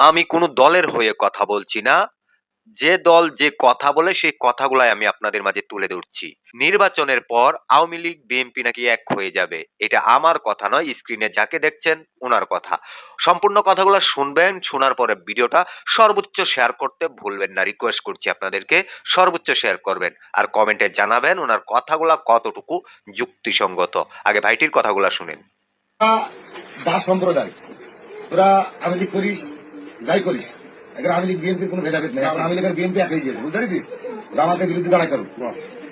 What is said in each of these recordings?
আমি কোনো দলের হয়ে কথা বলছি না। যে দল যে কথা বলে সেই কথাগুলাই আমি আপনাদের মাঝে তুলে ধরছি। নির্বাচনের পর আওয়ামী লীগ বিএনপি নাকি এক হয়ে যাবে। এটা আমার কথা নয়, স্ক্রিনে যাকে দেখছেন উনার কথা। সম্পূর্ণ কথাগুলো শুনবেন, শোনার পরে ভিডিওটা সর্বোচ্চ শেয়ার করতে ভুলবেন না। রিকোয়েস্ট করছি আপনাদেরকে সর্বোচ্চ শেয়ার করবেন। আর কমেন্টে জানাবেন ওনার কথাগুলা কতটুকু যুক্তিসঙ্গত। আগে ভাইটির কথাগুলা শুনেন। দাস সম্প্রদায়, তোরা আওয়ামী লীগ করিস, যাই করিস, এখন আওয়ামী লীগ বিএনপির কোনো ভেদাভেদ নেই। এখন আওয়ামী লীগের বিএনপি এক হয়ে গেছে, বুঝতে পেরেছিস? আমাদের বিরুদ্ধে দাঁড়াই করো,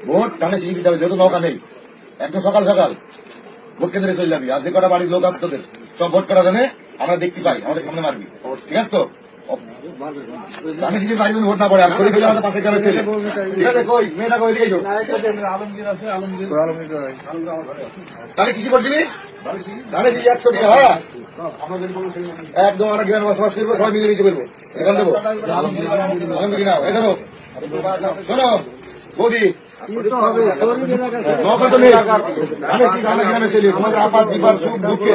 ভোট টানে শিখে দিতে হবে। যেহেতু নৌকা নেই, একদম সকাল সকাল ভোট কেন্দ্রে চলে যাবি। আর যে কটা বাড়ির লোক আছে তোদের সব ভোট করা জানে, আমরা দেখতে পাই, আমাদের সামনে মারবি, ঠিক আছে তো? আমি যদি বাড়ি ভোট না পড়ে আর শরীর আমাদের পাশে গ্রামের ছেলে, ঠিক আছে? কই মেয়েটা কই দিকে তাহলে কৃষি করছিলি, তাহলে 100 টাকা। হ্যাঁ, একদম আমরা গ্রামে বসবাস করবো, সবাই মিলেমিশে করবো। এখান দেবো আলহামদুলিল্লাহ। এখানে শোনো বৌদি, গ্রামে ছেলে, তোমাদের আপাত বিপাদ সুখ দুঃখে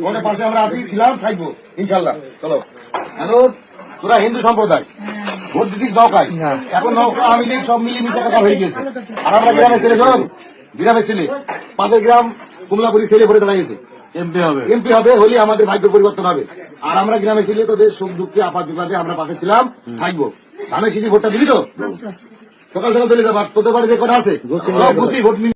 তোমাদের পাশে আমরা আসি, ছিলাম, থাকবো ইনশাল্লাহ। চলো। এখন তোরা হিন্দু সম্প্রদায়, ভোট দিতিস নৌকায়, এখন নৌকা আওয়ামী লীগ সব মিলেমিশে কথা হয়ে গেছে। আর আমরা গ্রামের ছেলে, সব গ্রামের ছেলে, পাশের গ্রাম কুমলাপুরি ছেলে ভরে দাঁড়া গেছে, এমপি হবে, হলে আমাদের ভাগ্য পরিবর্তন হবে। আর আমরা গ্রামে ছেলে, তোদের সুখ দুঃখে আপাত বিপাদে আমরা পাশে ছিলাম, থাকবো। ধানের শিশি ভোটটা দিবি তো? সকাল সকাল চলে যাবার, তোদের বাড়ি যে কটা আছে ভোট